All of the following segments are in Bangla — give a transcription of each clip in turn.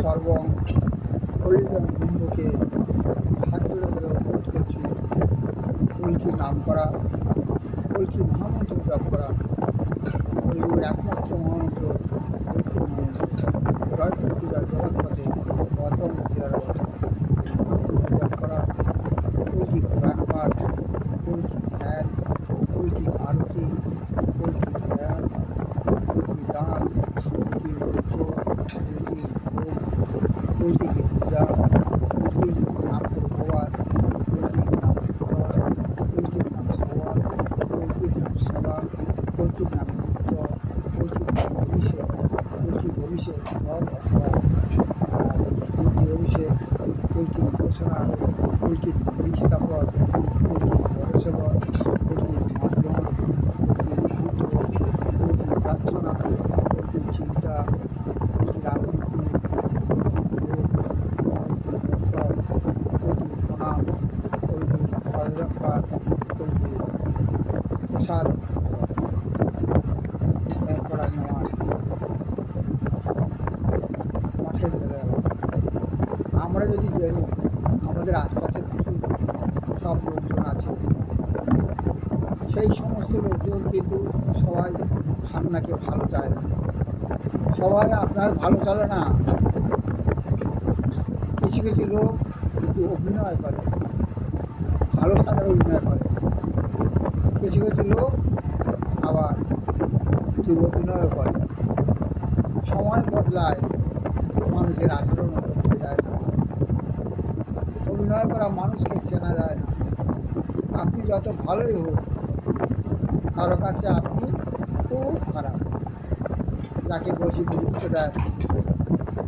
সর্বং হরিজন বন্ধুকে হাত জোড়ে ধরে অনুরোধ করছি, কল্কি নাম করা, কল্কি মহামন্ত্র জপ করা, কলিযুগের একমাত্র মহামন্ত্র কল্কি মহামন্ত্র। জয় কল্কি জয় জগৎপথে বর্তমান জপ করা, কল্কি পুরাণ পাঠ, কল্কি ধ্যান, কল্কি আরতি, কল্কি ধ্যান, কল্কি দান, কল্কি যজ্ঞ, কল্কি হোম, কল্কি পূজা, কল্কি নাম উপবাস, কল্কি নাম কীর্তন, কল্কির নাম শ্রবণ, কল্কির নাম সেবা, কল্কির নাম নৃত্য, কল্কির নাম অভিষেক, কল্কির অভিষেক জল অথবা কল্কির অভিষেক, কল্কির উপাসনা, কল্কির মন্দির স্থাপন, কল্কির পদসেবন, কল্কির মার্জন, কল্কির মন্ত্র, কল্কির প্রার্থনা, কল্কির চিন্তা, কল্কির আবৃত্তি, কল্কির ভোগ, কল্কির দর্শন, কল্কির প্রণাম, কল্কির পদযাত্রা, কল্কির প্রসাদ ত্যাগ করা নেওয়া মাঠে চলে গেল। আমরা যদি জানি আমাদের আশপাশে কিছু সব লোকজন আছে, সেই সমস্ত লোকজন কিন্তু সবাই আপনাকে ভালো চায় না, সবাই আপনার ভালো চলে না। কিছু কিছু লোক শুধু অভিনয় করে, ভালো সাজার অভিনয় করে, কিছু কিছু লোক আবার শুধু অভিনয় করে। সময় বদলায়, মানুষের আচরণও বদলে যায় না। অভিনয় করা মানুষকে চেনা যায় না। আপনি যত ভালোই হোক, কারো কাছে আপনি খুব খারাপ। যাকে বেশি গুরুত্ব দেয়,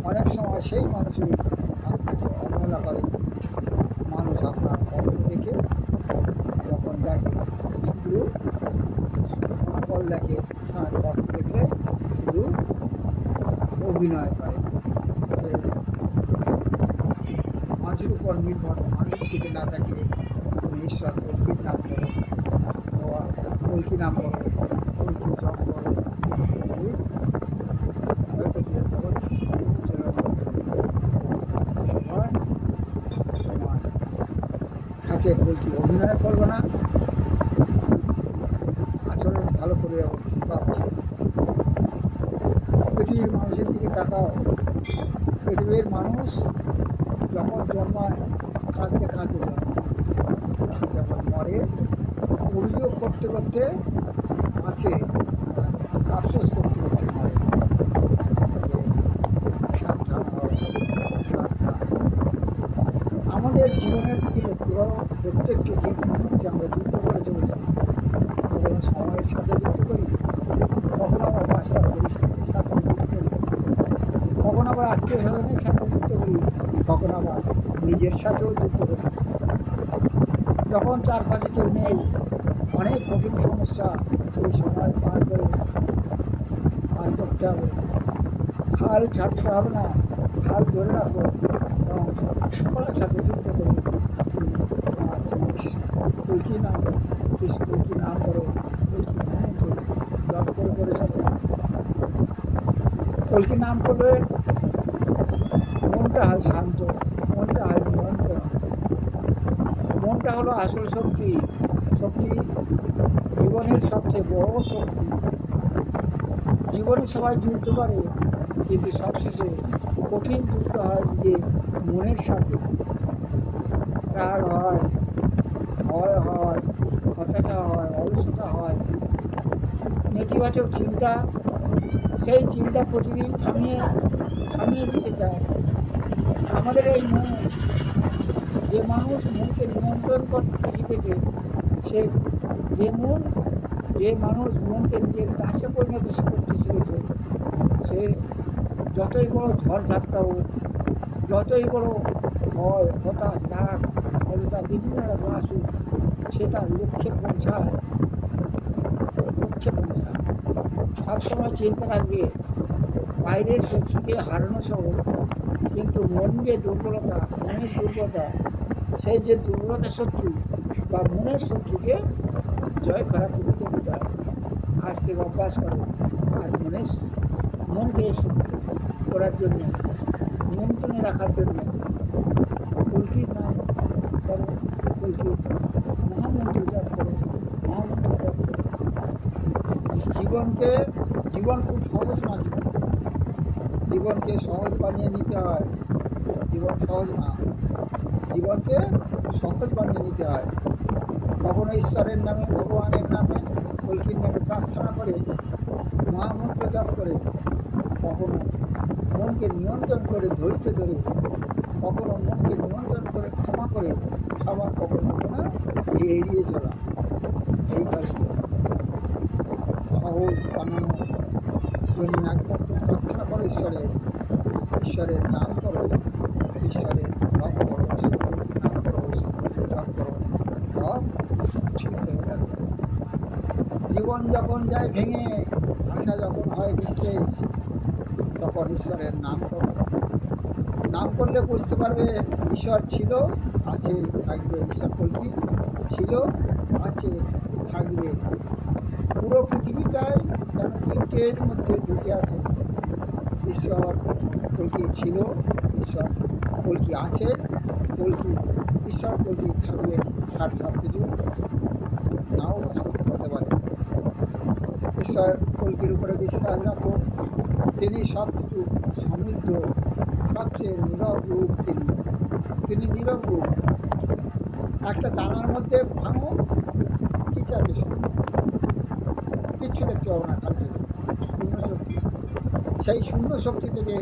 অনেক সময় সেই মানুষই আপনাকে অবহেলা করে। মানুষ আপনার কষ্ট দেখে যখন দেখে শুধু ফলাফল দেখে, আর কষ্ট দেখলে শুধু অভিনয় করে। মানুষের উপর নির্ভর, মানুষের দিকে না তাকিয়ে তুমি ঈশ্বর কল্কির নাম করো, কল্কি নাম করো, কল্কি জপ করো, হয়তো জগৎ তোমার সাথে কল্কি অভিনয় করবো না, আচরণ ভালো করে যাবো। পৃথিবীর মানুষের দিকে তাকাও। পৃথিবীর মানুষ যখন জন্মায় কাঁদতে কাঁদতে জন্মায়, যখন মরে অভিযোগ করতে করতে আছে, আফসোস করতে করতে মরে। সাবধান হও, সাবধান। আমাদের জীবনের দিকে লক্ষ্য করো, প্রত্যেককে যে মুহূর্তে আমরা যুদ্ধ করে চলেছি, কখনো সময়ের সাথে যুদ্ধ করি, কখনো আবার বাস্তব পরিস্থিতির সাথে যুদ্ধ করি, কখনো আবার আত্মীয় স্বজনের সাথে যুদ্ধ করি, কখনো আবার নিজের সাথেও যুদ্ধ করি। যখন চারপাশে কেউ নেই, অনেক কঠিন সমস্যা, সেই সময় পার করতে হবে। হাল ছাড়তে হবে না, হাল ধরে রাখো এবং সকলের সাথে যুদ্ধ করে কল্কি নাম করো, কল্কি নাম করো, কল্কি মহামন্ত্র জপ করে চলো। কল্কি নাম করলে মনটা হয় শান্ত, মনটা হয় নিয়ন্ত্রণ। মনটা হলো আসল শক্তি, শক্তি জীবনের সবচেয়ে বড় শক্তি। জীবনে সবাই যুদ্ধ করে, কিন্তু সবশেষে কঠিন যুদ্ধ হয় যে মনের সাথে। রাগ হয়, ভয় হয়, হতাশা হয়, অলসতা হয়, নেতিবাচক চিন্তা, সেই চিন্তা প্রতিদিন থামিয়ে দিতে চায়। আমাদের এই মন, যে মানুষ মনকে নিয়ন্ত্রণ করতে শিখেছে, যে মানুষ মনকে নিজের দাসে পরিণত করতে শিখেছে, সে যতই বড় ঝড়ঝাপটা হোক, যতই বড় ভয়, হতাশ, রাগ, অলসতা বিভিন্ন রকম আসুক, সে তার লক্ষ্যে পৌঁছায়। সবসময় চিন্তা রাখবে, বাইরের শত্রুকে হারানো সহজ, কিন্তু মনের দুর্বলতা, সেই যে দুর্বলতা শত্রু বা মনের শত্রুকে জয় করা করতে বোঝায়। আজ থেকে অভ্যাস করো, আর মনকে করার জন্য নিয়ন্ত্রণে রাখার জন্য কল্কির নাম করো, কল্কির মহামন্ত্র জপ করো, মহামন্ত্র জপ করো। জীবনকে জীবন খুব সহজ না, জীবনকে সহজ বানিয়ে নিতে হয়। জীবন সহজ না, জীবনকে সহজ বানিয়ে নিতে হয়। কখনো ঈশ্বরের নামে, ভগবানের নামে, কল্কির নামে প্রার্থনা করে, মহামন্ত্র জপ করে, কখনো মনকে নিয়ন্ত্রণ করে ধৈর্য ধরে, কখনো মনকে নিয়ন্ত্রণ করে ক্ষমা করে, আবার কখনো না এড়িয়ে চলা। এই কাজগুলো সহজ বানানো জন্য একমাত্র প্রার্থনা করো ঈশ্বরের, ঈশ্বরের নাম করো, ঈশ্বরের জপ করো, ঈশ্বরের নাম করো, ঈশ্বরের জপ করো, সব ঠিক হয়ে যাবে। জীবন যখন যায় ভেঙে, আশা যখন হয় নিঃশেষ, তখন ঈশ্বরের নাম করো। নাম করলে বুঝতে পারবে ঈশ্বর ছিল, আছে, থাকবে। ঈশ্বর কল্কি ছিল, আছে, থাকবে। পুরো পৃথিবীটাই যেন তিনটের মধ্যে ঢুকে আছে। ঈশ্বর কল্কি ছিল, ঈশ্বর কল্কি আছে, কল্কি ঈশ্বর কল্কি থাকবে। আর সব কিছু নাও বা সত্য হতে পারে। ঈশ্বর কল্কির উপরে বিশ্বাস রাখো, তিনি সব কিছু সমৃদ্ধ, সবচেয়ে নীরব রূপ। তিনি নীরব রূপ। একটা দানার মধ্যে ভাঙো, কিছু আছে শূন্য, কিচ্ছু দেখতে পাবো না, খালি শূন্য শক্তি। সেই শূন্য শক্তি থেকে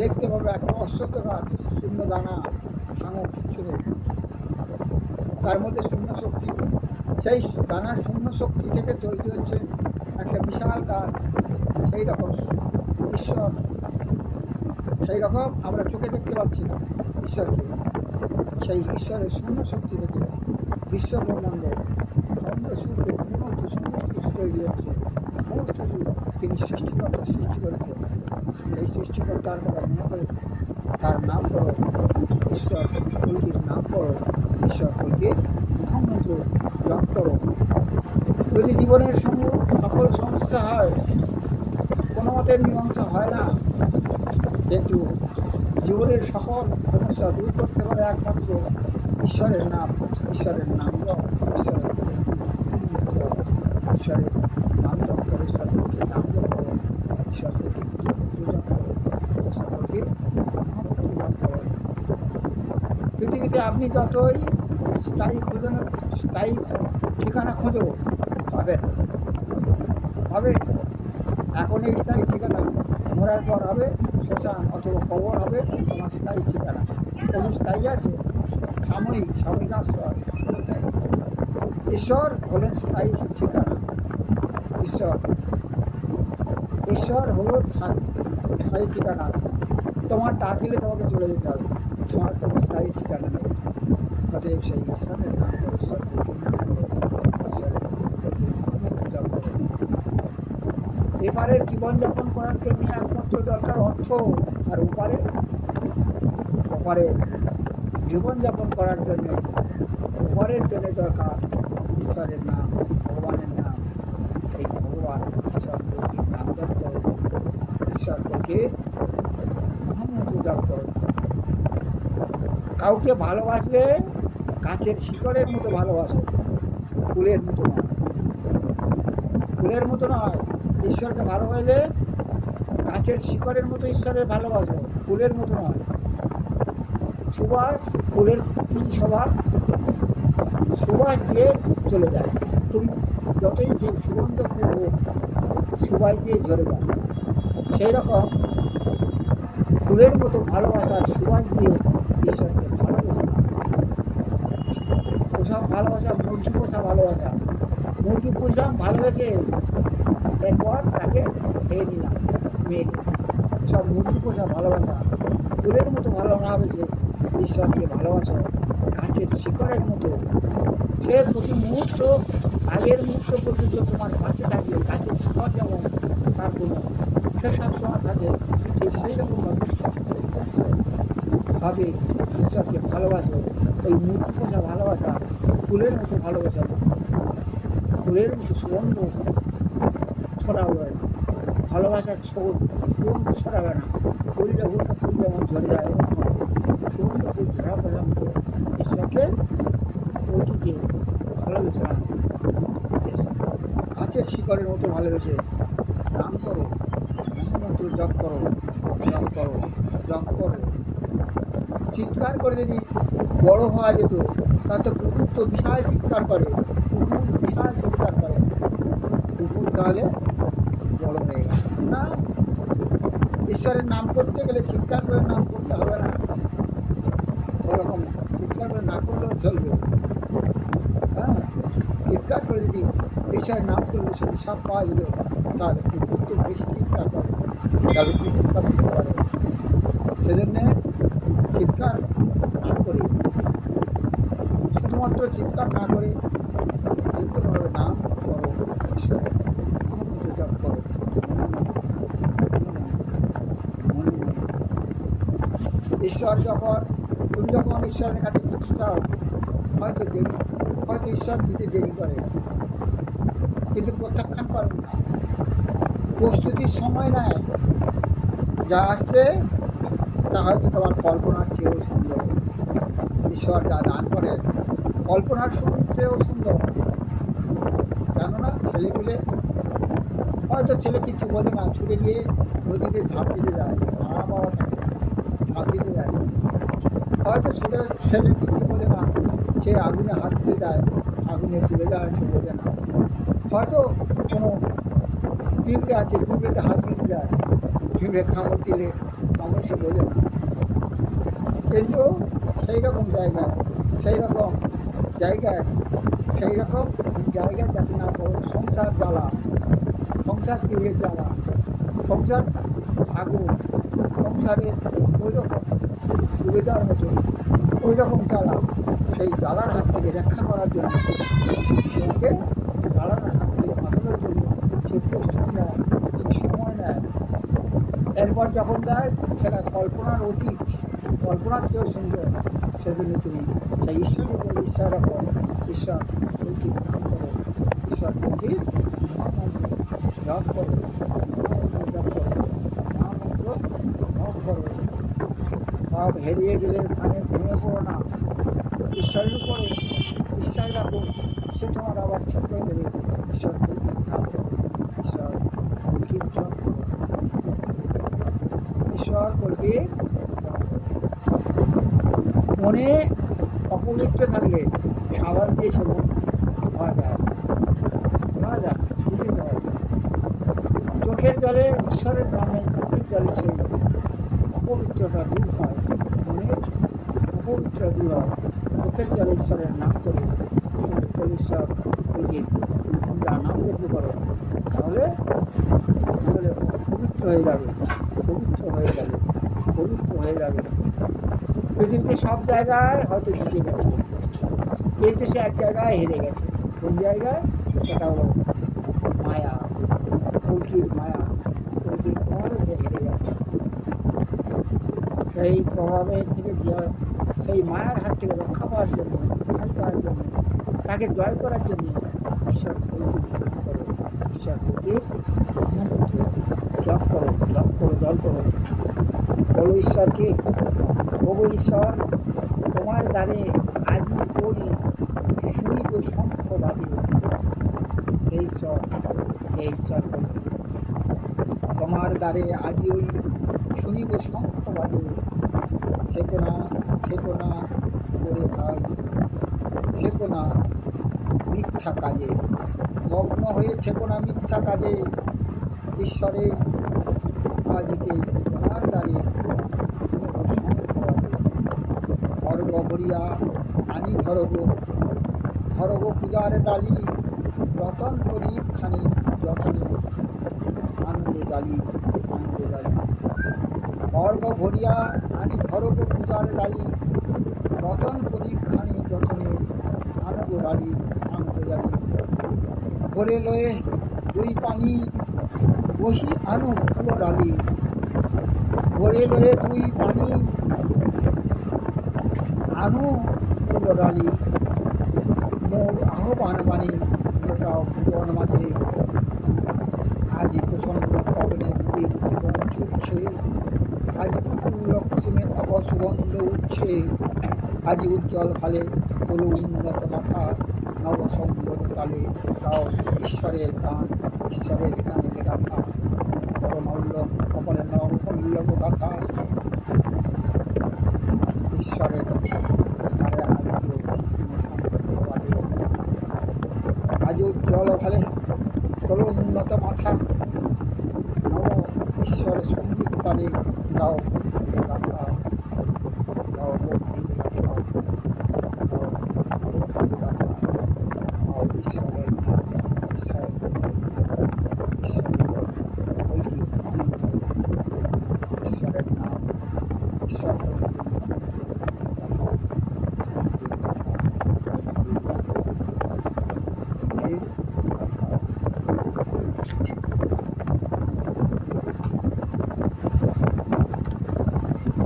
দেখতে পাবে একটা অশ্বত্থ গাছ, শূন্য দানা, ভাঙো, কিচ্ছু নেই, তার মধ্যে শূন্য শক্তি। সেই দানার শূন্য শক্তি থেকে তৈরি হচ্ছে একটা বিশাল গাছ। সেই রকম ঈশ্বর, সেই রকম আমরা চোখে দেখতে পাচ্ছি না ঈশ্বরকে। সেই ঈশ্বরের শূন্য শক্তি থেকে বিশ্ব ব্রহ্মাণ্ড, চন্দ্র সূর্য পূর্ণ সমস্ত কিছু তৈরি হচ্ছে। সমস্ত কিছু তিনি সৃষ্টিকর্তা সৃষ্টি করেছেন। এই সৃষ্টিকর্তার কথা মনে করে তার নাম করো, ঈশ্বর কল্কির নাম করো, ঈশ্বর কল্কির মহামন্ত্র জপ করো। যদি জীবনের সকল সমস্যা হয়, কোনো মতের মীমাংসা হয় না, কিন্তু জীবনের সকল সমস্যা দূর করতে পারে একমাত্র ঈশ্বরের নাম। ঈশ্বরের নাম জপ, ঈশ্বরের ঈশ্বরের নাম জপ করো, ঈশ্বরকে নাম জপ করো, ঈশ্বরকে পূজা করো, ঈশ্বরকে জপ করো। পৃথিবীতে আপনি যতই স্থায়ী ঠিকানা খোঁজো, পাবেন, হবে। এখন এই স্থায়ী ঠিকানা, মরার পর হবে শ্মশান অথবা কবর হবে তোমার স্থায়ী ঠিকানা। কোনো স্থায়ী আছে? সাময়িক আশ্রয়। ঈশ্বর হলেন স্থায়ী ঠিকানা। ঈশ্বর হলো স্থায়ী ঠিকানা। তোমার ডাকিলে তোমাকে চলে যেতে হবে, তোমার কোনো স্থায়ী ঠিকানা নেই। অতএব সেই ঈশ্বরের নাম করো, ঈশ্বরের নাম করো, ঈশ্বরের পূজা করো। এপারের জীবনযাপন করার জন্য একমাত্র দরকার অর্থ, আর ওপারে জীবনযাপন করার জন্য ওপারের জন্য দরকার ঈশ্বরের নাম, ভগবানের নাম। এই ভগবান ঈশ্বর নাম জপ করো, ঈশ্বরকে মহামন্ত্র জপ করো। কাউকে ভালোবাসলে গাছের শিকড়ের মতো ভালোবাসো, ফুলের মতো নয়। ফুলের মতো নয়, ঈশ্বরকে ভালোবাসলে গাছের শিকড়ের মতো ঈশ্বরের ভালোবাসো, ফুলের মতো নয়। সুবাস, ফুলের কি স্বভাব? সুবাস দিয়ে চলে যায়। তুমি যতই যে সুগন্ধ ফুল হোক, সুবাস দিয়ে ঝরে যায়। সেই রকম ফুলের মতো ভালোবাসার সুবাস দিয়ে ঈশ্বরকে ভালোবাসা। ওসব ভালোবাসা মুরগি পোষা ভালোবাসা। মুরগি পুষলাম, ভালোবেসে, এরপর তাকে খেয়ে নিলাম, মেরে। সব মুরগি পোষা ভালোবাসা। ফুলের মতো ভালো না বেসে ঈশ্বরকে ভালোবাসো গাছের শিকড়ের মতো। সে প্রতি মুহূর্ত, আগের মুহূর্ত পর্যন্ত তোমার কাছে থাকবে। গাছের শিকড় যেমন তার কোনো সে সবসময় থাকে, ঠিক সেই রকমভাবে ঈশ্বরকে ভালোবাসো। ওই মুরগি পোষা ভালোবাসা, ফুলের মতো ভালোবাসা, ফুলের মতো সুগন্ধ ছড়াও। ভালোবাসার সুগন্ধ ছড়াবে না, ফুলটা ফুল যেমন ঝরে যায় সুগন্ধ ফুল ঝরা পর্যন্ত ঈশ্বরকে ওইটিকে ভালোবেসে না, গাছের শিকড়ের মতো ভালোবেসে নাম করো, মন্ত্র জপ করো, জপ করো, জপ করো। চিৎকার করে যদি বড় হওয়া যেত তাহলে তো কুকুর তো বিশাল চিৎকার করে, কুকুর বিশাল চিৎকার করে, কুকুর তাহলে বড় হয়ে গেল না। ঈশ্বরের নাম করতে গেলে চিৎকার করে নাম করতে হবে না, ওরকম চিৎকার করে না করলেও চলবে। হ্যাঁ, চিৎকার করে যদি ঈশ্বরের নাম করলে সেটি সব পাওয়া যেত তাহলে কুকুর তো বেশি চিৎকার করে, তাহলে কুকুর সব কিছু করে। সেজন্যে চিৎকার না করে, শুধুমাত্র চিৎকার না করে যে নাম করো, ঈশ্বরের মন্ত্র জপ করো মনে মনে। ঈশ্বর তুমি যখন ঈশ্বরের কাছে কিছু চাও, হয়তো ঈশ্বর দিতে দেরি করে, কিন্তু প্রত্যাখ্যান করেন না, প্রস্তুতির সময় নেয়। যা আসছে তা হয়তো তোমার কল্পনার চেয়েও সুন্দর। ঈশ্বর যা দান করেন কল্পনার চেয়েও সুন্দর। কেননা ছেলেগুলো হয়তো ছেলে কিচ্ছু বোঝে না, ছুটে গিয়ে নদীতে ঝাঁপ দিতে যায়, মা বাবা থাকে ঝাঁপ দিতে যায়, হয়তো ছেলে কিচ্ছু বোঝে না, সে আগুনে হাত দিতে যায়, আগুনে পুড়ে যায়, সে বোঝে না। হয়তো কোনো পিঁপড়ে আছে, পিঁপড়েতে হাত দিতে যায়, পিঁপড়ে কামড় দিলে কামড় সে বোঝে না। কিন্তু সেই রকম জায়গায় যাতে না করো সংসার জ্বালা, সংসার পিঁপড়ের জ্বালা, সংসার আগুন, সংসারের ওই রকম ডুবে যাওয়ার মতো ওই রকম জ্বালা, সেই জ্বালার হাত থেকে রক্ষা করার জন্য তোমাকে জ্বালার হাত থেকে বাঁচানোর জন্য সে প্রস্তুতি নেয়, সে সময় নেয়। এরপর যখন দেয় সেটা কল্পনার অতীত, কল্পনার চেয়েও সুন্দর। সেজন্য তুমি সেই ঈশ্বরের উপর বিশ্বাস রাখো, ঈশ্বর বলছি করো, ঈশ্বর বলছি জপ করো, জপ করো, মহামন্ত্র জপ করো। সব হেরিয়ে গেলে ভেঙে পড়ো না, ঈশ্বরের উপরে বিশ্বাস রাখো, সে তোমার আবার ঠিক করে দেবে। ঈশ্বর বলছি ঈশ্বর বলছি জপ করো, ঈশ্বর বলছি মনে অপবিত্র থাকলে সাবান দিয়ে সে মন ধোয়া যায়, বুঝে যায়। চোখের জলে ঈশ্বরের নামে চোখের জলে সেই অপবিত্রতা দূর হয়, মনের অপবিত্রতা দূর হয়। চোখের জলে ঈশ্বরের নাম করে ঈশ্বর যা নাম করতে পারো তাহলে পবিত্র হয়ে যাবে, পবিত্র হয়ে যাবে, পবিত্র হয়ে যাবে। পৃথিবীতে সব জায়গায় হয়তো জিতে গেছে, কিন্তু সে এক জায়গায় হেরে গেছে। কোন জায়গায়? সেটা হলো মায়া, কলকির মায়া, কলকির প্রভাবে সে হেরে গেছে। সেই প্রভাবের থেকে সেই মায়ার হাত থেকে রক্ষা পাওয়ার জন্য, তাকে জয় করার জন্য ঈশ্বর করো, ঈশ্বর জপ করো, জপ করো, জল করো, বলো ঈশ্বরকে, প্রভু ঈশ্বর তোমার দ্বারে আজি ওই সুইগ শঙ্খ বাজে, ঈশ্বর তোমার দ্বারে আজি ওই শুনিব শঙ্খ বাজে, থেকো না করে ভাই, থেকো না মিথ্যা কাজে, মগ্ন হয়ে থেকো না মিথ্যা কাজে। ঈশ্বরের আজকে তোমার দ্বারে শুনিব শঙ্খ বাজে, অর্ঘ ভরিয়া আনি ধরগো পূজার ডালি, রতন প্রদীপ খানি যতনে আনন্দ জালি, অর্ঘ ভরিয়া আনি ধরগো পূজার ডালি, রতন প্রদীপ খানি যতনে আনন্দ জালি। ভরে লয়ে দুই পানি বহি আনো ফুল ডালি, ভরে লয়ে দুই পানি আনো ফুল ডালি, মোর আহ্বান মানি ভুবন মাঝে আজি প্রসন্ন পবনে ছুটছে, আজ প্রফুল্ল কুসুমে নব সুগন্ধ উঠছে, আজ উজ্জ্বল ভালে তোলো উন্নত মাথা, নব সৌন্দর্য তালে গাও ঈশ্বরের গান, ঈশ্বরের গানে গাথা, পরমল্ল কপালে নবপল্লব গাথা, ঈশ্বরের তারে আজকে বাদে, আজ উজ্জ্বল ভালে তোলো উন্নত মাথা, নব ঈশ্বরের সঙ্গীত তালে গাও ভক্তির গাথা, গাও ভক্তির গাথা, গাও ভক্তির গাথা, গাও ঈশ্বরের নাম, ঈশ্বরের ঈশ্বরের ঐক্য আনন্দ, ঈশ্বরের নাম, ঈশ্বর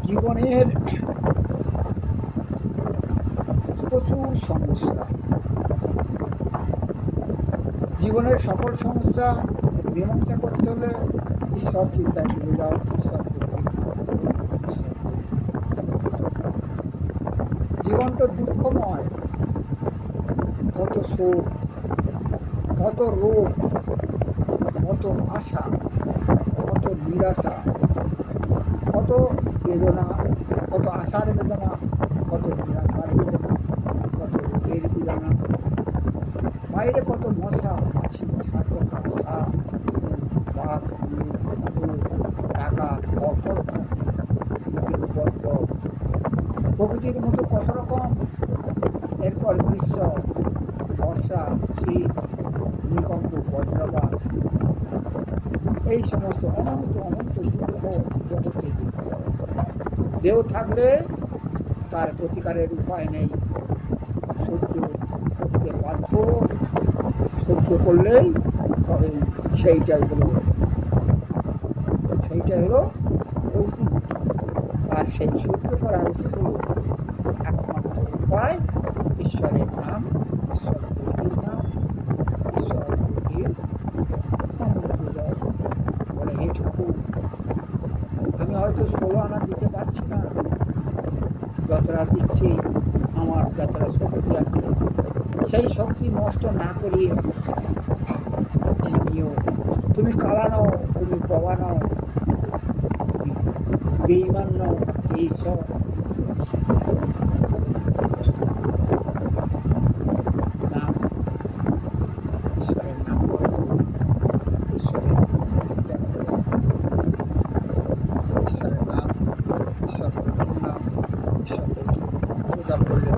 জীবনের প্রচুর সমস্যা, জীবনের সকল সমস্যা মীমাংসা করতে হলে ঈশ্বর চিন্তায় ফিরে যাও, ঈশ্বর জীবনটা দুঃখময়, কত শোক, কত রোগ, কত আশা, কত নিরাশা, কত বেদনা, কত আশার বেদনা, কত নিরাশার বেদনা, কত রোগের বেদনা, বাইরে কত মশা মাছি ছাড়পোকা সাপ বাঘ টাকা অর্থর লোকের উপদ্র, প্রকৃতির মতো কত রকম, এরপর গ্রীষ্ম বর্ষা শীত ভূমিকম্প বজ্রপাত, এই সমস্ত অনন্ত অনন্ত দুঃখ জগতে দেহ থাকলে তার প্রতিকারের উপায় নেই, সহ্য করতে বাধ্য, সহ্য করলেই তবে সেইটাই হলো ওষুধ, আর সেই সহ্য করার ওষুধ হলো একমাত্র উপায় ঈশ্বরের নাম, ঈশ্বর প্রতির নাম, ঈশ্বর প্রতির বলে, হে ঠাকুর আমি হয়তো 16 আনা দিতে পারছি না, যতটা দিচ্ছি আমার যতটা শক্তি আছে সেই শক্তি নষ্ট না করিয়ে নিও, তুমি কালা নাও, তুমি বাবা নাও, বেঈমান নাও, ঈশ্বর নাম, ঈশ্বরের নাম ঈশ্বরের ঈশ্বরের নাম, ঈশ্বর নাম, ঈশ্বর পূজা করলে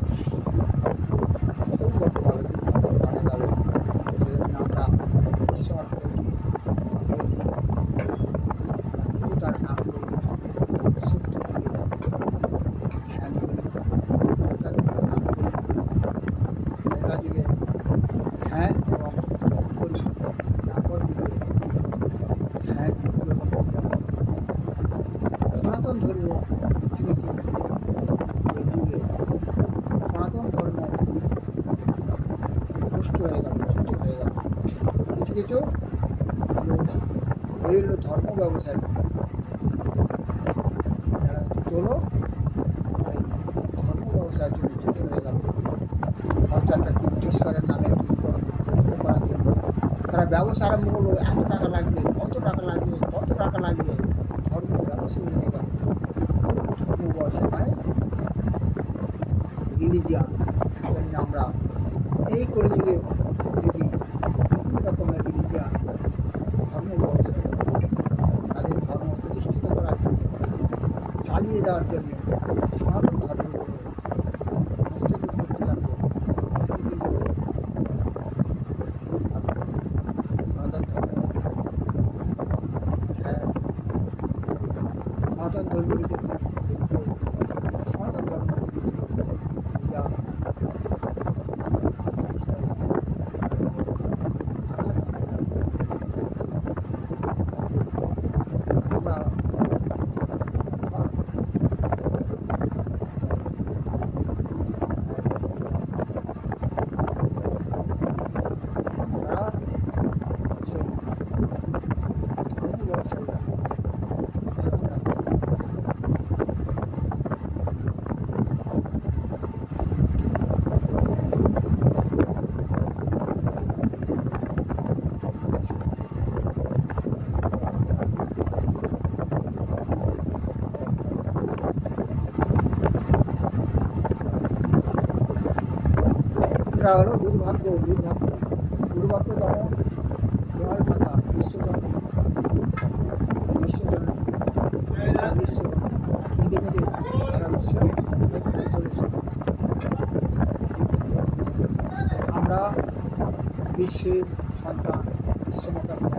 সৌভাগ্য ভালো দিন মারা যাবে। আমরা ঈশ্বর তার নাম করি, শুদ্ধ করি, ধ্যান করি, নেতাজিকে নাম করি, নেতাজিকে ধ্যান এবং জপ করি, তারপর দিকে ধ্যান যুক্ত এবং পূজা করি। সনাতন ধর্ম রীতিনীতি এই যুগে সনাতন ধর্ম নষ্ট হয়ে গেল, ছোট হয়ে গেল। কিছু কিছু লোক হয়ে এলো ধর্ম ব্যবসায়ী, যারা হলো এই ধর্ম ব্যবসায়ের জন্য ছোট হয়ে গেল। হয়তো একটা কীর্তেশ্বরের নামের কীর্তন করার জন্য তারা ব্যবসা আরম্ভ করলো, এত টাকা লাগবে, কত টাকা লাগবে, কত টাকা লাগবে, ধর্ম ব্যবসায়ী হয়ে গেল। ধর্ম ব্যবসায় রিলিজিয়ান, সুতরাং আমরা এই কলিযুগে দেখি বিভিন্ন রকমের রিলিজিয়ান ধর্ম ব্যবসায়ী, তাদের ধর্ম প্রতিষ্ঠিত করার জন্য, চালিয়ে যাওয়ার জন্য সনাতন ধর্মের উপরে হস্তক্ষেপ করতে লাগলো। সনাতন ধর্মের সনাতন ধর্মের সনাতন ধর্মের পূজা সন্তানরা হলো দুর্ভাগ্য দুর্ভাগ্য দুর্ভাগ্য দমন তোমার কথা বিশ্বজননী বিশ্বজননী সারা বিশ্ব কেঁদে কেঁদে সারা বিশ্ব দেখতে চলেছে। আমরা বিশ্বের সন্তান বিশ্বমাতার